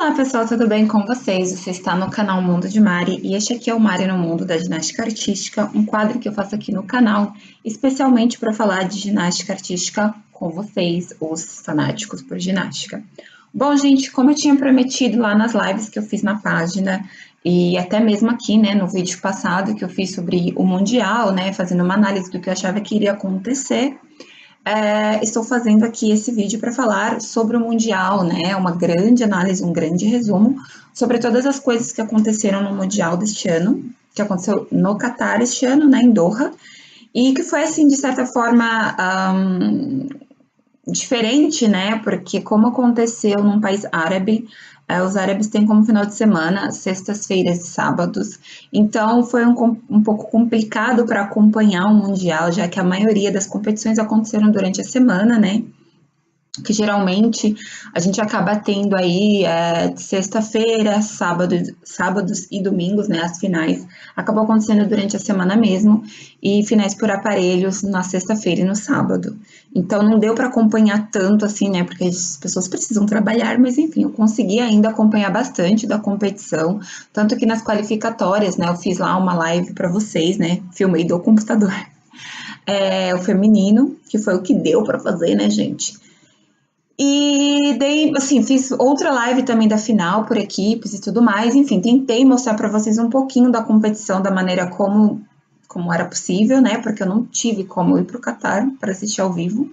Olá pessoal, tudo bem com vocês? Você está no canal Mundo de Mari e este aqui é o Mari no Mundo da Ginástica Artística, um quadro que eu faço aqui no canal, especialmente para falar de ginástica artística com vocês, os fanáticos por ginástica. Bom, gente, como eu tinha prometido lá nas lives que eu fiz na página e até mesmo aqui, né, no vídeo passado que eu fiz sobre o Mundial, né, fazendo uma análise do que eu achava que iria acontecer, estou fazendo aqui esse vídeo para falar sobre o Mundial, né? Uma grande análise, um grande resumo sobre todas as coisas que aconteceram no Mundial deste ano, que aconteceu no Catar este ano, né, em Doha, e que foi, assim, de certa forma, diferente, né? Porque como aconteceu num país árabe, os árabes têm como final de semana sextas-feiras e sábados, então foi um pouco complicado para acompanhar o Mundial, já que a maioria das competições aconteceram durante a semana, né? Que geralmente a gente acaba tendo aí sexta-feira, sábados e domingos, né, as finais, acabam acontecendo durante a semana mesmo, e finais por aparelhos na sexta-feira e no sábado. Então não deu para acompanhar tanto assim, né, porque as pessoas precisam trabalhar, mas enfim, eu consegui ainda acompanhar bastante da competição, tanto que nas qualificatórias, né, eu fiz lá uma live para vocês, né, filmei do computador, o feminino, que foi o que deu para fazer, né, gente. E dei, assim, fiz outra live também da final por equipes e tudo mais. Enfim, tentei mostrar para vocês um pouquinho da competição, da maneira como era possível, né? Porque eu não tive como ir para o Catar para assistir ao vivo.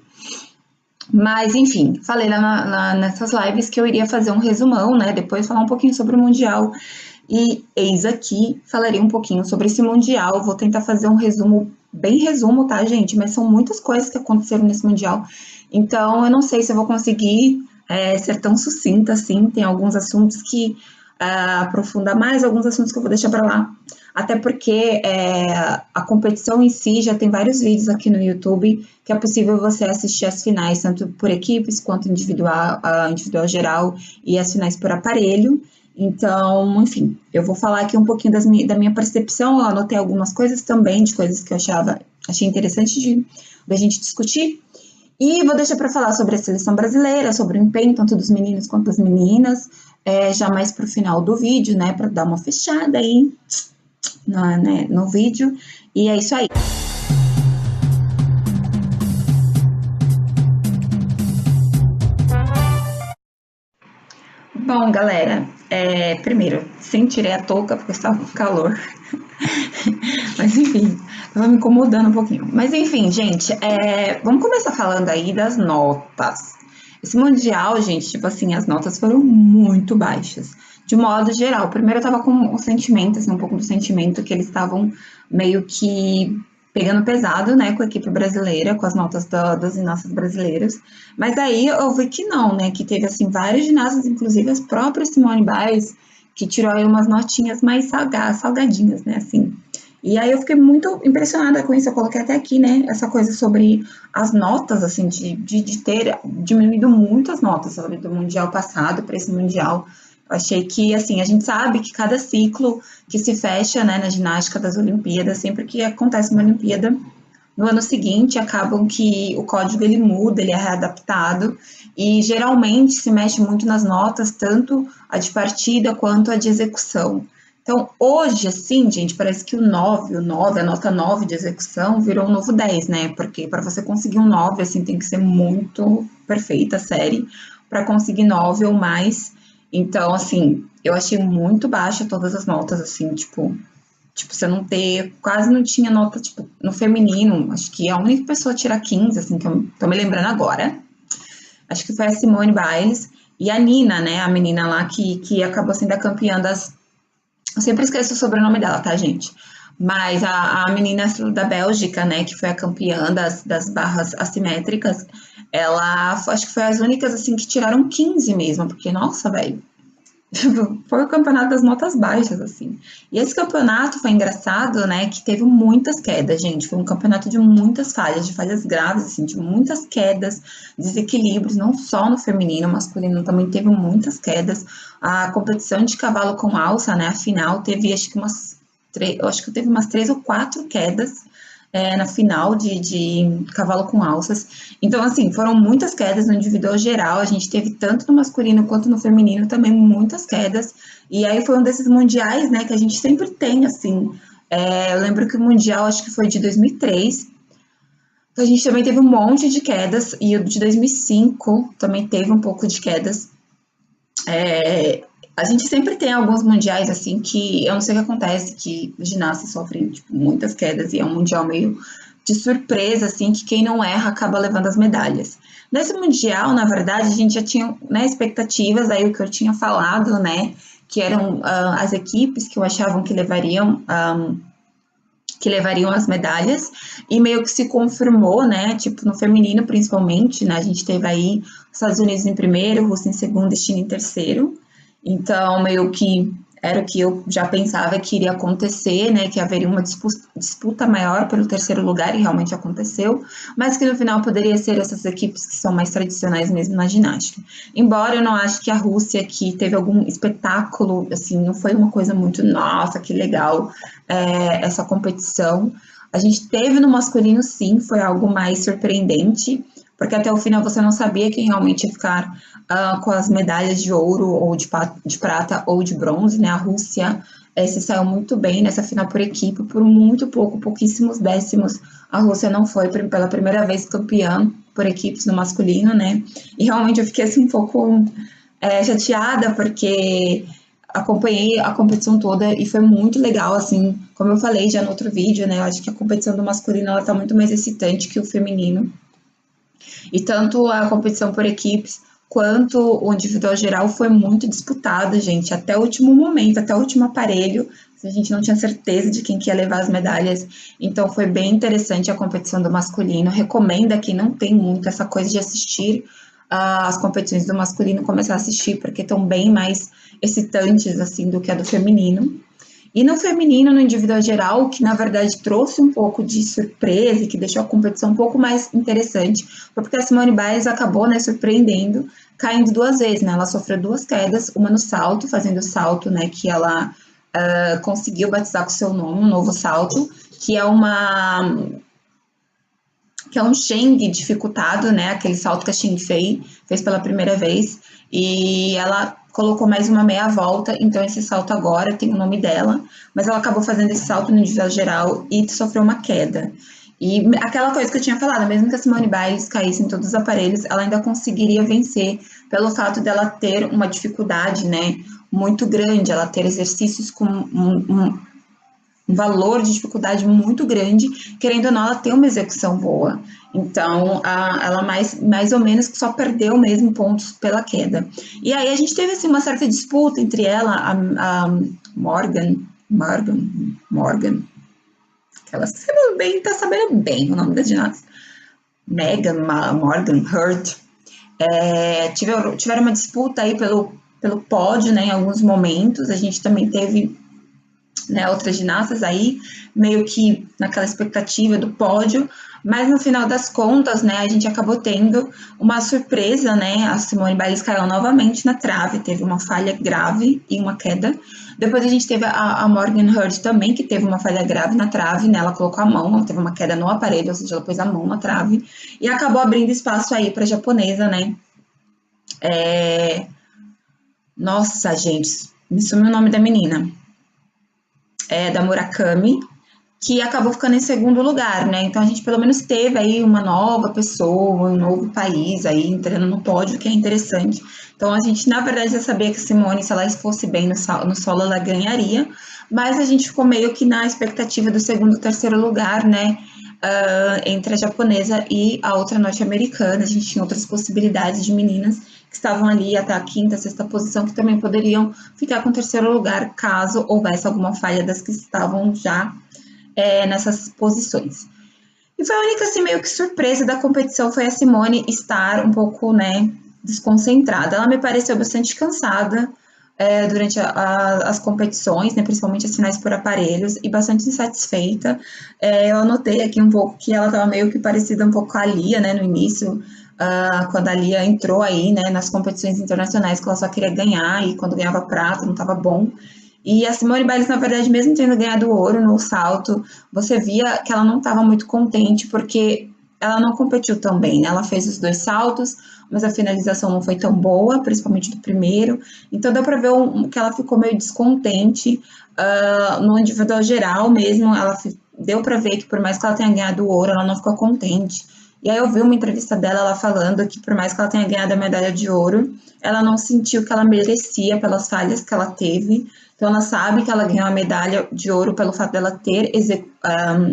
Mas, enfim, falei lá nessas lives que eu iria fazer um resumão, né? Depois falar um pouquinho sobre o Mundial. E eis aqui, falarei um pouquinho sobre esse Mundial. Vou tentar fazer um resumo, bem resumo, tá, gente? Mas são muitas coisas que aconteceram nesse Mundial. Então, eu não sei se eu vou conseguir ser tão sucinta assim. Tem alguns assuntos que aprofundar mais, alguns assuntos que eu vou deixar para lá. Até porque a competição em si já tem vários vídeos aqui no YouTube que é possível você assistir as finais, tanto por equipes quanto individual, individual geral e as finais por aparelho. Então, enfim, eu vou falar aqui um pouquinho da minha percepção. Eu anotei algumas coisas também, de coisas que eu achei interessante da gente discutir. E vou deixar para falar sobre a seleção brasileira, sobre o empenho tanto dos meninos quanto das meninas, já mais para o final do vídeo, né, para dar uma fechada aí no vídeo. E é isso aí. Bom, galera, primeiro, sim, tirei a touca porque estava com calor. Mas enfim, tava me incomodando um pouquinho. Mas enfim, gente, vamos começar falando aí das notas. Esse Mundial, gente, tipo assim, as notas foram muito baixas. De modo geral, primeiro eu tava com o sentimento, assim, um pouco do sentimento que eles estavam meio que pegando pesado, né, com a equipe brasileira, com as notas das ginastas brasileiras. Mas aí eu vi que não, né, que teve, assim, várias ginastas, inclusive as próprias Simone Biles, que tirou aí umas notinhas mais salgadinhas, né, assim. E aí eu fiquei muito impressionada com isso, eu coloquei até aqui, né, essa coisa sobre as notas, assim, de ter diminuído muito as notas, sabe, do Mundial passado para esse Mundial. Eu achei que, assim, a gente sabe que cada ciclo que se fecha, né, na ginástica das Olimpíadas, sempre que acontece uma Olimpíada, no ano seguinte acabam que o código ele muda, ele é readaptado e geralmente se mexe muito nas notas, tanto a de partida quanto a de execução. Então, hoje, assim, gente, parece que a nota 9 de execução virou um novo 10, né? Porque para você conseguir um 9, assim, tem que ser muito perfeita a série para conseguir 9 ou mais. Então, assim, eu achei muito baixa todas as notas, assim, tipo, você não ter, quase não tinha nota, tipo, no feminino, acho que a única pessoa a tirar 15, assim, que eu tô me lembrando agora, acho que foi a Simone Biles e a Nina, né, a menina lá que acabou sendo a campeã eu sempre esqueço o sobrenome dela, tá, gente? Mas a menina da Bélgica, né, que foi a campeã das barras assimétricas, ela, acho que foi as únicas, assim, que tiraram 15 mesmo, porque, nossa, velho, foi o campeonato das notas baixas, assim. E esse campeonato foi engraçado, né, que teve muitas quedas, gente. Foi um campeonato de muitas falhas, de falhas graves, assim, de muitas quedas, desequilíbrios, não só no feminino, masculino também teve muitas quedas. A competição de cavalo com alça, né, a final teve, acho que teve umas 3 ou 4 quedas na final de cavalo com alças. Então, assim, foram muitas quedas no individual geral. A gente teve tanto no masculino quanto no feminino também muitas quedas. E aí foi um desses mundiais, né, que a gente sempre tem, assim. Eu lembro que o mundial, acho que foi de 2003. Então, a gente também teve um monte de quedas. E o de 2005 também teve um pouco de quedas. A gente sempre tem alguns mundiais, assim, que eu não sei o que acontece, que os ginastas sofrem, tipo, muitas quedas e é um mundial meio de surpresa, assim, que quem não erra acaba levando as medalhas. Nesse mundial, na verdade, a gente já tinha, né, expectativas, aí o que eu tinha falado, né, que eram as equipes que eu achavam que levariam as medalhas, e meio que se confirmou, né, tipo, no feminino principalmente, né, a gente teve aí os Estados Unidos em primeiro, Rússia em segundo e China em terceiro, então meio que era o que eu já pensava que iria acontecer, né, que haveria uma disputa maior pelo terceiro lugar, e realmente aconteceu, mas que no final poderia ser essas equipes que são mais tradicionais mesmo na ginástica. Embora eu não acho que a Rússia, que teve algum espetáculo, assim, não foi uma coisa muito, nossa, que legal, essa competição. A gente teve no masculino, sim, foi algo mais surpreendente, porque até o final você não sabia quem realmente ia ficar com as medalhas de ouro, ou de prata, ou de bronze, né? A Rússia se saiu muito bem nessa final por equipe, por muito pouco, pouquíssimos décimos. A Rússia não foi pela primeira vez campeã por equipes no masculino, né? E realmente eu fiquei assim um pouco chateada, porque acompanhei a competição toda e foi muito legal, assim, como eu falei já no outro vídeo, né? Eu acho que a competição do masculino ela tá muito mais excitante que o feminino. E tanto a competição por equipes quanto o individual geral foi muito disputado, gente, até o último momento, até o último aparelho. A gente não tinha certeza de quem que ia levar as medalhas, então foi bem interessante a competição do masculino. Recomendo a quem não tem muito essa coisa de assistir as competições do masculino começar a assistir, porque estão bem mais excitantes assim do que a do feminino. E no feminino, no individual geral, o que na verdade trouxe um pouco de surpresa e que deixou a competição um pouco mais interessante, foi porque a Simone Biles acabou, né, surpreendendo, caindo duas vezes, né? Ela sofreu duas quedas, uma no salto, fazendo o salto, né, que ela conseguiu batizar com o seu nome, um novo salto, que é um Cheng dificultado, né? Aquele salto que a Xing Fei fez pela primeira vez. E ela colocou mais uma meia volta, então esse salto agora tem o nome dela, mas ela acabou fazendo esse salto no individual geral e sofreu uma queda. E aquela coisa que eu tinha falado, mesmo que a Simone Biles caísse em todos os aparelhos, ela ainda conseguiria vencer pelo fato dela ter uma dificuldade, né, muito grande, ela ter exercícios com um valor de dificuldade muito grande, querendo ou não, ela tem uma execução boa. Então, ela mais ou menos só perdeu mesmo pontos pela queda. E aí a gente teve assim, uma certa disputa entre ela, a Morgan, que ela tá sabendo bem o nome da ginasta, Megan Morgan Hurt, tiveram uma disputa aí pelo pódio, né, em alguns momentos. A gente também teve, né, outras ginastas aí, meio que naquela expectativa do pódio, mas no final das contas, né, a gente acabou tendo uma surpresa, né, a Simone Biles caiu novamente na trave, teve uma falha grave e uma queda. Depois a gente teve a Morgan Hurd também, que teve uma falha grave na trave, né, ela colocou a mão, ela teve uma queda no aparelho, ou seja, ela pôs a mão na trave, e acabou abrindo espaço aí para a japonesa, né. Nossa, gente, me sumiu o nome da menina. Da Murakami, que acabou ficando em segundo lugar, né? Então a gente pelo menos teve aí uma nova pessoa, um novo país aí entrando no pódio, que é interessante. Então a gente, na verdade, já sabia que a Simone, se ela fosse bem no solo, ela ganharia, mas a gente ficou meio que na expectativa do segundo e terceiro lugar, né? Entre a japonesa e a outra norte-americana. A gente tinha outras possibilidades de meninas que estavam ali até a quinta, sexta posição, que também poderiam ficar com o terceiro lugar, caso houvesse alguma falha das que estavam já nessas posições. E foi a única, assim, meio que surpresa da competição, foi a Simone estar um pouco, né, desconcentrada. Ela me pareceu bastante cansada durante as competições, né, principalmente as finais por aparelhos, e bastante insatisfeita. Eu anotei aqui um pouco que ela estava meio que parecida um pouco com a Lia, né, no início, quando a Lia entrou aí, né, nas competições internacionais, que ela só queria ganhar, e quando ganhava prata não estava bom. E a Simone Biles, na verdade, mesmo tendo ganhado ouro no salto, você via que ela não estava muito contente, porque ela não competiu tão bem, né? Ela fez os 2 saltos, mas a finalização não foi tão boa, principalmente do primeiro. Então deu para ver que ela ficou meio descontente no individual geral mesmo. Deu para ver que por mais que ela tenha ganhado o ouro, ela não ficou contente. E aí eu vi uma entrevista dela, ela falando que por mais que ela tenha ganhado a medalha de ouro, ela não sentiu que ela merecia pelas falhas que ela teve. Então ela sabe que ela ganhou a medalha de ouro pelo fato dela ter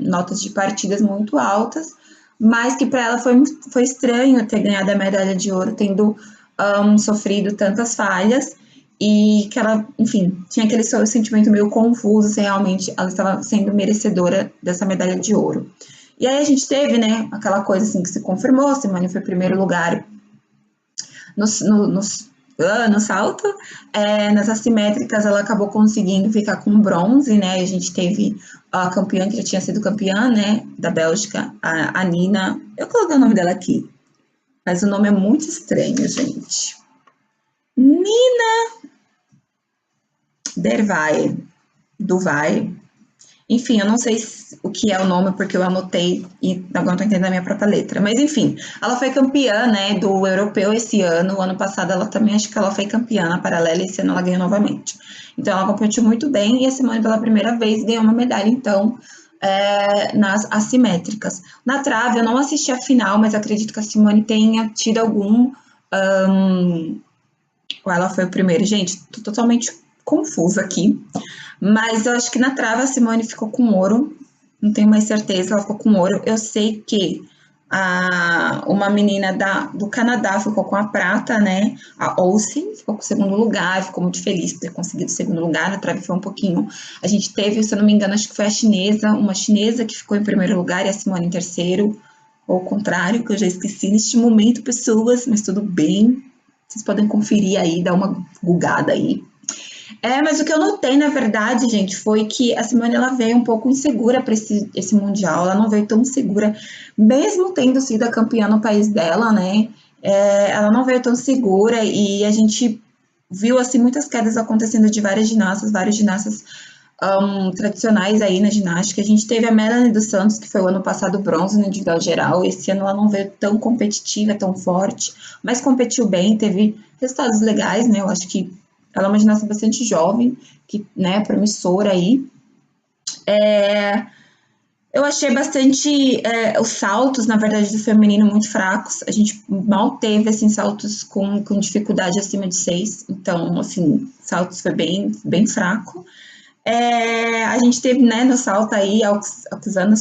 notas de partidas muito altas, mas que para ela foi estranho ter ganhado a medalha de ouro tendo sofrido tantas falhas e que ela, enfim, tinha aquele sentimento meio confuso se realmente ela estava sendo merecedora dessa medalha de ouro. E aí a gente teve, né, aquela coisa assim que se confirmou, Simone foi primeiro lugar no salto, nas assimétricas ela acabou conseguindo ficar com bronze, né, a gente teve a campeã que já tinha sido campeã, né, da Bélgica, a Nina, eu coloquei o nome dela aqui, mas o nome é muito estranho, gente. Nina Dervae, Duvae, enfim, eu não sei o que é o nome, porque eu anotei e agora não estou entendendo a minha própria letra. Mas, enfim, ela foi campeã, né, do europeu esse ano. O ano passado ela também, acho que ela foi campeã na paralela, esse ano ela ganhou novamente. Então, ela competiu muito bem e a Simone, pela primeira vez, ganhou uma medalha, então, nas assimétricas. Na trave, eu não assisti a final, mas acredito que a Simone tenha tido algum... ou ela foi o primeiro. Gente, tô totalmente confusa aqui. Mas eu acho que na trave a Simone ficou com ouro. Não tenho mais certeza, ela ficou com ouro. Eu sei que uma menina do Canadá ficou com a prata, né? A Olsen ficou com o segundo lugar, ficou muito feliz por ter conseguido o segundo lugar. Na trave foi um pouquinho. A gente teve, se eu não me engano, acho que foi uma chinesa que ficou em primeiro lugar e a Simone em terceiro. Ou o contrário, que eu já esqueci neste momento, pessoas, mas tudo bem. Vocês podem conferir aí, dar uma gugada aí. Mas o que eu notei, na verdade, gente, foi que a Simone ela veio um pouco insegura para esse Mundial. Ela não veio tão segura, mesmo tendo sido a campeã no país dela, né? Ela não veio tão segura e a gente viu, assim, muitas quedas acontecendo de várias ginastas tradicionais aí na ginástica. A gente teve a Melanie dos Santos, que foi o ano passado bronze no individual geral. Esse ano ela não veio tão competitiva, tão forte, mas competiu bem, teve resultados legais, né? Eu acho que ela é uma ginasta bastante jovem, que, né, promissora aí. Eu achei bastante os saltos, na verdade, do feminino muito fracos. A gente mal teve, assim, saltos com dificuldade acima de 6. Então, assim, saltos foi bem, bem fraco. A gente teve, né, no salto aí a Oksana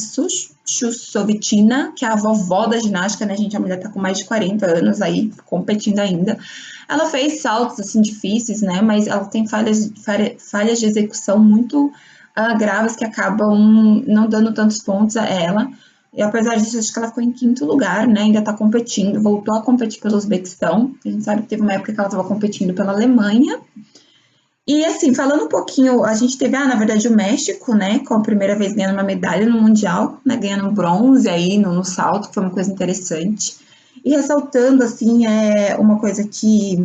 Chusovitina, que é a vovó da ginástica, né, gente? A mulher tá com mais de 40 anos aí, competindo ainda. Ela fez saltos, assim, difíceis, né? Mas ela tem falhas de execução muito graves que acabam não dando tantos pontos a ela. E apesar disso, acho que ela ficou em quinto lugar, né? Ainda tá competindo, voltou a competir pelo Uzbequistão. A gente sabe que teve uma época que ela estava competindo pela Alemanha. E assim, falando um pouquinho, a gente teve, na verdade, o México, né, com a primeira vez ganhando uma medalha no Mundial, né, ganhando um bronze aí no salto, que foi uma coisa interessante. E ressaltando, assim, uma coisa que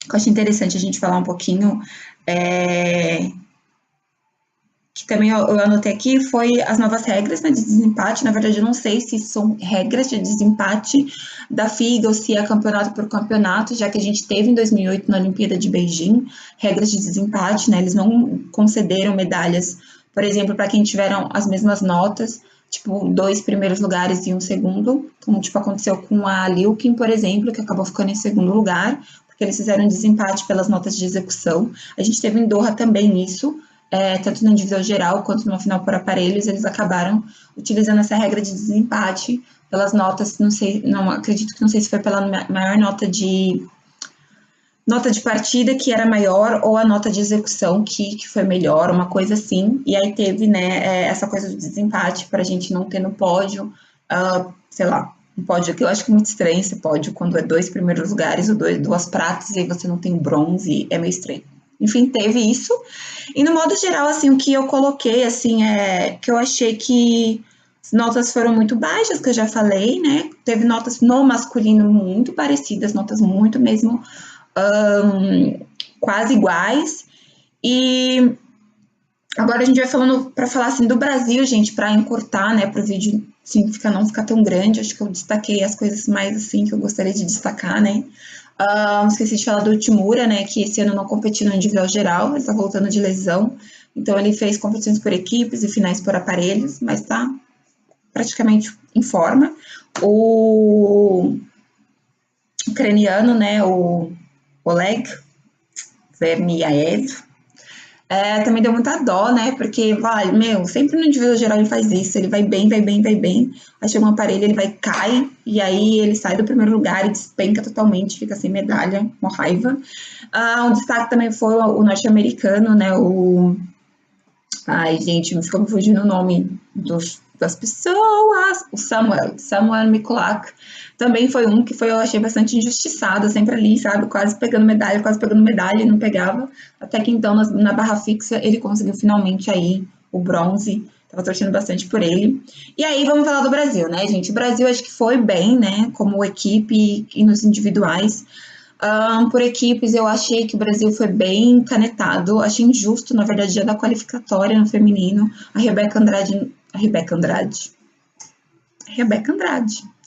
eu acho interessante a gente falar um pouquinho, que também eu anotei aqui, foi as novas regras, né, de desempate. Na verdade, eu não sei se são regras de desempate da FIGA ou se é campeonato por campeonato, já que a gente teve em 2008 na Olimpíada de Beijing regras de desempate, né, eles não concederam medalhas, por exemplo, para quem tiveram as mesmas notas, tipo, 2 primeiros lugares e um segundo, como tipo aconteceu com a Liukin, por exemplo, que acabou ficando em segundo lugar, porque eles fizeram desempate pelas notas de execução. A gente teve em Doha também isso, tanto no individual geral quanto no final por aparelhos, eles acabaram utilizando essa regra de desempate pelas notas, não sei, não acredito que não sei se foi pela maior nota de partida que era maior ou a nota de execução que foi melhor, uma coisa assim. E aí teve, né, essa coisa do desempate para a gente não ter no pódio, sei lá, um pódio que eu acho que é muito estranho esse pódio quando é 2 primeiros lugares ou 2 pratas e aí você não tem bronze, é meio estranho. Enfim, teve isso. E no modo geral, assim, o que eu coloquei, assim, que eu achei que as notas foram muito baixas, que eu já falei, né? Teve notas no masculino muito parecidas, notas muito mesmo quase iguais. E agora a gente vai falando para falar assim do Brasil, gente, para encurtar, né, para o vídeo assim, não ficar tão grande. Acho que eu destaquei as coisas mais assim que eu gostaria de destacar, né? Esqueci de falar do Timura, né, que esse ano não competiu no individual geral, ele está voltando de lesão. Então ele fez competições por equipes e finais por aparelhos, mas está praticamente em forma. O ucraniano, né, o Oleg Verniaev, também deu muita dó, né? Porque, vale, meu, sempre no individual geral ele faz isso, ele vai bem, vai bem, vai bem, aí chega um aparelho, ele vai, cai, e aí ele sai do primeiro lugar e despenca totalmente, fica sem medalha, com raiva. Um destaque também foi o norte-americano, né? Ai, gente, me ficou fugindo o nome das pessoas. O Samuel Mikulak. Também foi um que foi, eu achei bastante injustiçado, sempre ali, sabe? Quase pegando medalha, e não pegava. Até que então, na barra fixa, ele conseguiu finalmente aí o bronze. Tava torcendo bastante por ele. E aí, vamos falar do Brasil, né, gente? O Brasil acho que foi bem, né, como equipe e nos individuais. Por equipes, eu achei que o Brasil foi bem canetado. Achei injusto, na verdade, já da qualificatória no feminino. A Rebeca Andrade,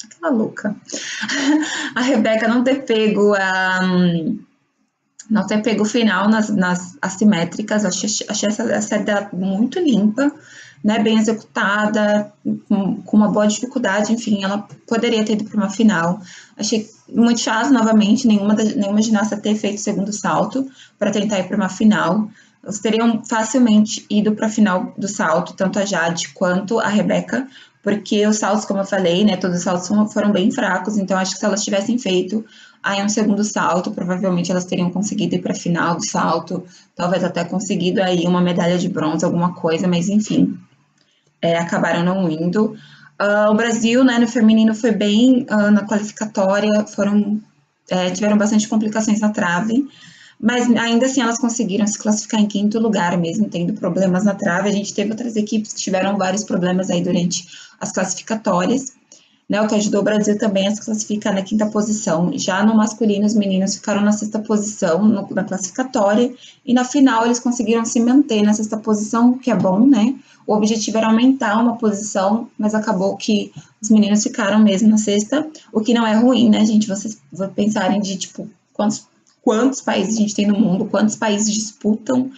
aquela louca. A Rebeca não ter pego o final nas assimétricas. Achei essa dela muito limpa, né, bem executada, com uma boa dificuldade, enfim, ela poderia ter ido para uma final. Achei muito chato, novamente, nenhuma ginasta ter feito o segundo salto para tentar ir para uma final. Elas teriam facilmente ido para a final do salto, tanto a Jade quanto a Rebeca, porque os saltos, como eu falei, né, todos os saltos foram bem fracos, então acho que se elas tivessem feito aí um segundo salto, provavelmente elas teriam conseguido ir para a final do salto, talvez até conseguido aí uma medalha de bronze, alguma coisa, mas enfim, acabaram não indo. O Brasil, né, no feminino foi bem na qualificatória, tiveram bastante complicações na trave, mas ainda assim elas conseguiram se classificar em quinto lugar, mesmo tendo problemas na trave. A gente teve outras equipes que tiveram vários problemas aí durante as classificatórias, né, o que ajudou o Brasil também a se classificar na quinta posição. Já no masculino, os meninos ficaram na sexta posição na classificatória, e na final eles conseguiram se manter na sexta posição, o que é bom, né? O objetivo era aumentar uma posição, mas acabou que os meninos ficaram mesmo na sexta, o que não é ruim, né, gente? Vocês vão pensarem de, tipo, quantos países a gente tem no mundo, quantos países disputam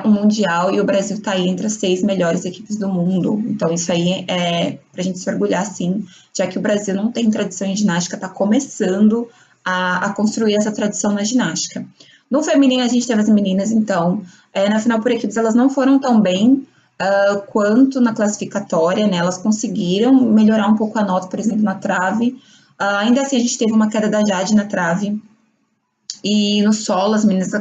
um mundial, e o Brasil está aí entre as 6 melhores equipes do mundo. Então isso aí é para a gente se orgulhar, sim, já que o Brasil não tem tradição em ginástica, está começando a construir essa tradição na ginástica. No feminino a gente teve as meninas, então, na final por equipes elas não foram tão bem quanto na classificatória, né? Elas conseguiram melhorar um pouco a nota, por exemplo, na trave. Ainda assim a gente teve uma queda da Jade na trave, e no solo as meninas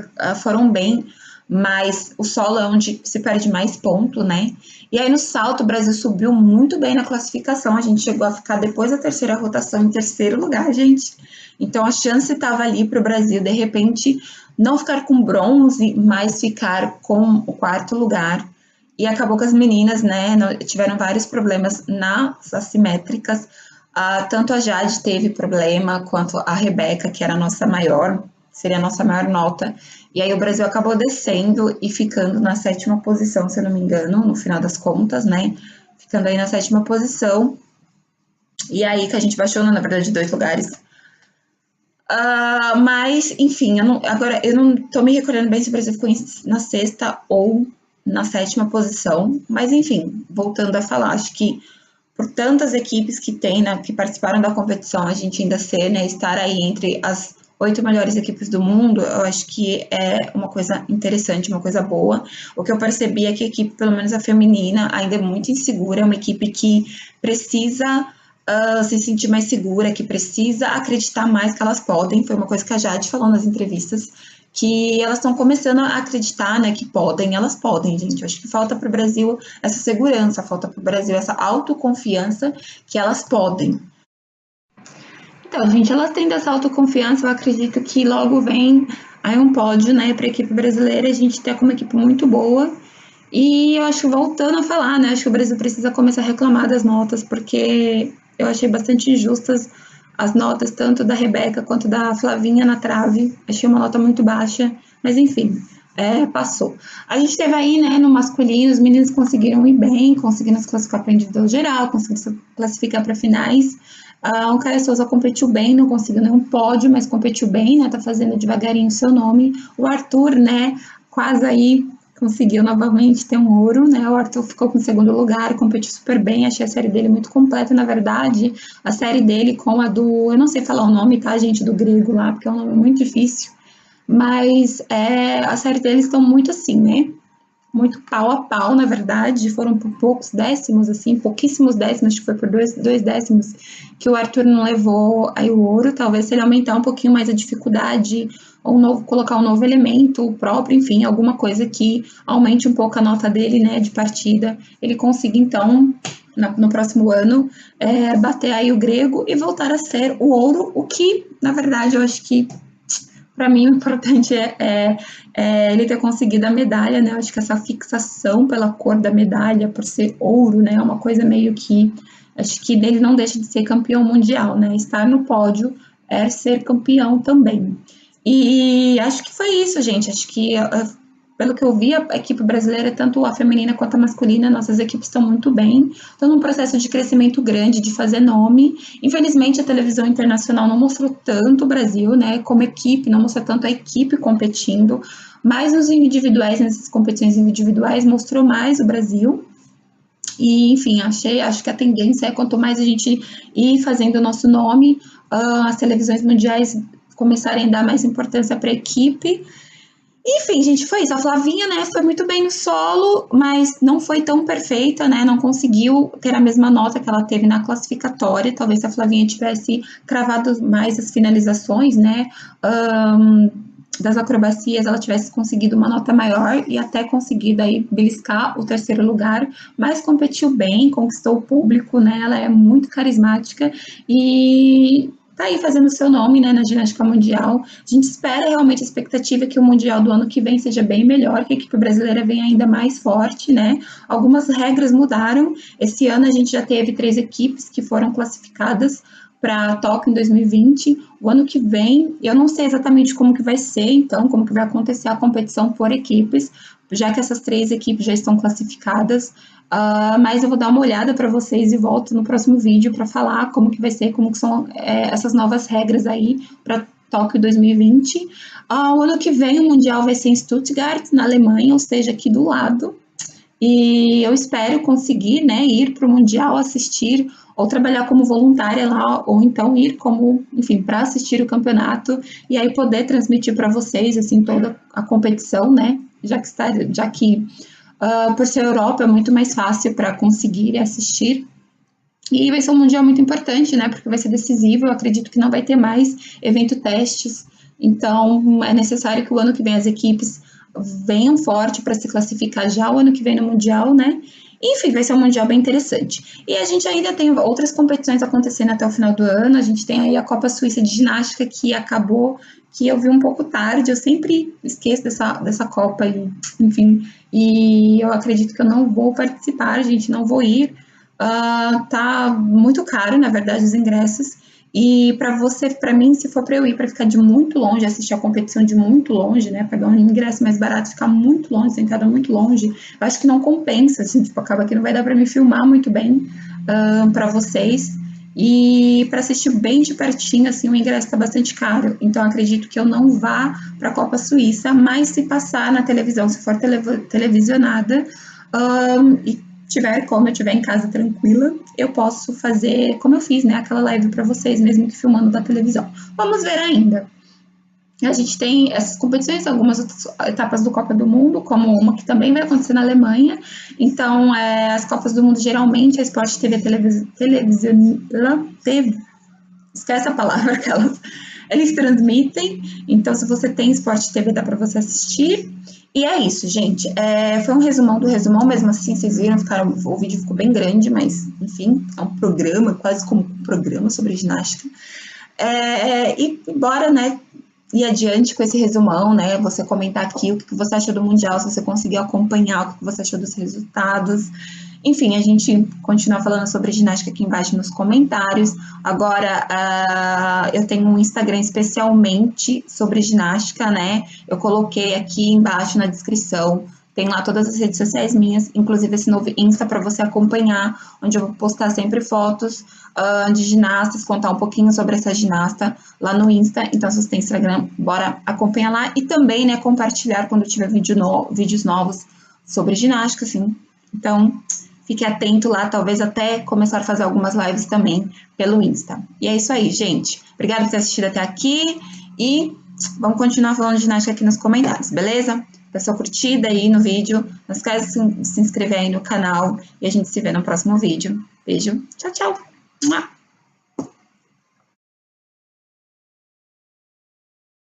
foram bem, mas o solo é onde se perde mais ponto, né? E aí no salto o Brasil subiu muito bem na classificação, a gente chegou a ficar depois da terceira rotação em terceiro lugar, gente. Então a chance estava ali para o Brasil, de repente, não ficar com bronze, mas ficar com o quarto lugar. E acabou que as meninas, né, tiveram vários problemas nas assimétricas. Tanto a Jade teve problema, quanto a Rebeca, que era a nossa maior, seria a nossa maior nota. E aí o Brasil acabou descendo e ficando na sétima posição, se eu não me engano, no final das contas, né? Ficando aí na sétima posição. E aí que a gente baixou, na verdade, 2 lugares. Mas, enfim, agora eu não tô me recordando bem se o Brasil ficou na sexta ou na sétima posição. Mas, enfim, voltando a falar, acho que por tantas equipes que tem, né, que participaram da competição, a gente ainda né, estar aí entre as 8 melhores equipes do mundo, eu acho que é uma coisa interessante, uma coisa boa. O que eu percebi é que a equipe, pelo menos a feminina, ainda é muito insegura, é uma equipe que precisa se sentir mais segura, que precisa acreditar mais que elas podem. Foi uma coisa que a Jade falou nas entrevistas, que elas estão começando a acreditar, né, que elas podem, gente. Eu acho que falta para o Brasil essa segurança, falta para o Brasil essa autoconfiança que elas podem. Então, gente, elas tendo essa autoconfiança, eu acredito que logo vem aí um pódio, né, para a equipe brasileira, a gente tem uma equipe muito boa. E eu acho que voltando a falar, né, acho que o Brasil precisa começar a reclamar das notas, porque eu achei bastante injustas as notas, tanto da Rebeca quanto da Flavinha na trave. Achei uma nota muito baixa, mas enfim, passou. A gente teve aí, né, no masculino, os meninos conseguiram ir bem, conseguiram se classificar para individual geral, conseguiram se classificar para finais. O Caio Souza competiu bem, não conseguiu nenhum pódio, mas competiu bem, né, tá fazendo devagarinho o seu nome. O Arthur, né, quase aí conseguiu novamente ter um ouro, né, o Arthur ficou com o segundo lugar, competiu super bem, achei a série dele muito completa, na verdade, a série dele com a do, eu não sei falar o nome, tá, gente, do grego lá, porque é um nome muito difícil, mas a série deles estão muito assim, né? Muito pau a pau, na verdade, foram por poucos décimos, assim, pouquíssimos décimos, acho que foi por dois décimos que o Arthur não levou aí o ouro. Talvez se ele aumentar um pouquinho mais a dificuldade, ou colocar um novo elemento próprio, enfim, alguma coisa que aumente um pouco a nota dele, né, de partida, ele consiga então no próximo ano bater aí o grego e voltar a ser o ouro, o que na verdade eu acho que para mim, o importante é ele ter conseguido a medalha, né? Eu acho que essa fixação pela cor da medalha, por ser ouro, né? É uma coisa meio que. Acho que ele não deixa de ser campeão mundial, né? Estar no pódio é ser campeão também. E acho que foi isso, gente. Acho que pelo que eu vi, a equipe brasileira, tanto a feminina quanto a masculina, nossas equipes estão muito bem, estão num processo de crescimento grande, de fazer nome. Infelizmente, a televisão internacional não mostrou tanto o Brasil, né, como equipe, não mostrou tanto a equipe competindo, mas nos individuais, nessas competições individuais, mostrou mais o Brasil. E, enfim, acho que a tendência é quanto mais a gente ir fazendo o nosso nome, as televisões mundiais começarem a dar mais importância para a equipe. Enfim, gente, foi isso. A Flavinha, né, foi muito bem no solo, mas não foi tão perfeita, né? Não conseguiu ter a mesma nota que ela teve na classificatória. Talvez se a Flavinha tivesse cravado mais as finalizações, né? Das acrobacias, ela tivesse conseguido uma nota maior e até conseguido aí beliscar o terceiro lugar, mas competiu bem, conquistou o público, né? Ela é muito carismática e tá aí fazendo o seu nome, né, na ginástica mundial. A gente espera realmente, a expectativa é que o mundial do ano que vem seja bem melhor, que a equipe brasileira venha ainda mais forte, né? Algumas regras mudaram. Esse ano a gente já teve 3 equipes que foram classificadas para Tóquio em 2020. O ano que vem, eu não sei exatamente como que vai ser, então, como que vai acontecer a competição por equipes, já que essas 3 equipes já estão classificadas. Mas eu vou dar uma olhada para vocês e volto no próximo vídeo para falar como que vai ser, como que são essas novas regras aí para Tóquio 2020. O ano que vem o Mundial vai ser em Stuttgart, na Alemanha, ou seja, aqui do lado. E eu espero conseguir, né, ir para o Mundial assistir ou trabalhar como voluntária lá, ou então ir como, enfim, para assistir o campeonato e aí poder transmitir para vocês, assim, toda a competição, né, já que por ser Europa é muito mais fácil para conseguir assistir. E vai ser um mundial muito importante, né? Porque vai ser decisivo. Eu acredito que não vai ter mais evento testes. Então, é necessário que o ano que vem as equipes venham forte para se classificar já o ano que vem no mundial, né? Enfim, vai ser um mundial bem interessante. E a gente ainda tem outras competições acontecendo até o final do ano. A gente tem aí a Copa Suíça de Ginástica que acabou, que eu vi um pouco tarde. Eu sempre esqueço dessa Copa, e, enfim. E eu acredito que eu não vou participar, gente, não vou ir. Tá muito caro, na verdade, os ingressos. E para mim, se for para eu ir para ficar de muito longe, assistir a competição de muito longe, né, pegar um ingresso mais barato, ficar muito longe, sentada muito longe, eu acho que não compensa, assim, tipo, acaba que não vai dar para me filmar muito bem para vocês. E para assistir bem de pertinho, assim, o ingresso está bastante caro. Então, acredito que eu não vá para a Copa Suíça, mas se passar na televisão, se for televisionada, e como eu estiver em casa tranquila, eu posso fazer como eu fiz, né? Aquela live para vocês, mesmo que filmando da televisão. Vamos ver ainda. A gente tem essas competições, algumas outras etapas do Copa do Mundo, como uma que também vai acontecer na Alemanha. Então, as Copas do Mundo, geralmente, a Sport TV esquece a palavra, eles transmitem. Então, se você tem Sport TV, dá para você assistir. E é isso, gente. Foi um resumão do resumão, mesmo assim, vocês viram, o vídeo ficou bem grande, mas, enfim, é um programa, quase como um programa sobre ginástica. E bora, né, ir adiante com esse resumão, né, você comentar aqui o que você achou do Mundial, se você conseguiu acompanhar, o que você achou dos resultados. Enfim, a gente continua falando sobre ginástica aqui embaixo nos comentários. Agora, eu tenho um Instagram especialmente sobre ginástica, né? Eu coloquei aqui embaixo na descrição. Tem lá todas as redes sociais minhas, inclusive esse novo Insta para você acompanhar, onde eu vou postar sempre fotos de ginastas, contar um pouquinho sobre essa ginasta lá no Insta. Então, se você tem Instagram, bora acompanhar lá. E também, né, compartilhar quando tiver vídeos novos sobre ginástica, assim. Então, fique atento lá, talvez até começar a fazer algumas lives também pelo Insta. E é isso aí, gente. Obrigada por ter assistido até aqui e vamos continuar falando de ginástica aqui nos comentários, beleza? Dá sua curtida aí no vídeo, não esquece de se inscrever aí no canal e a gente se vê no próximo vídeo. Beijo, tchau, tchau!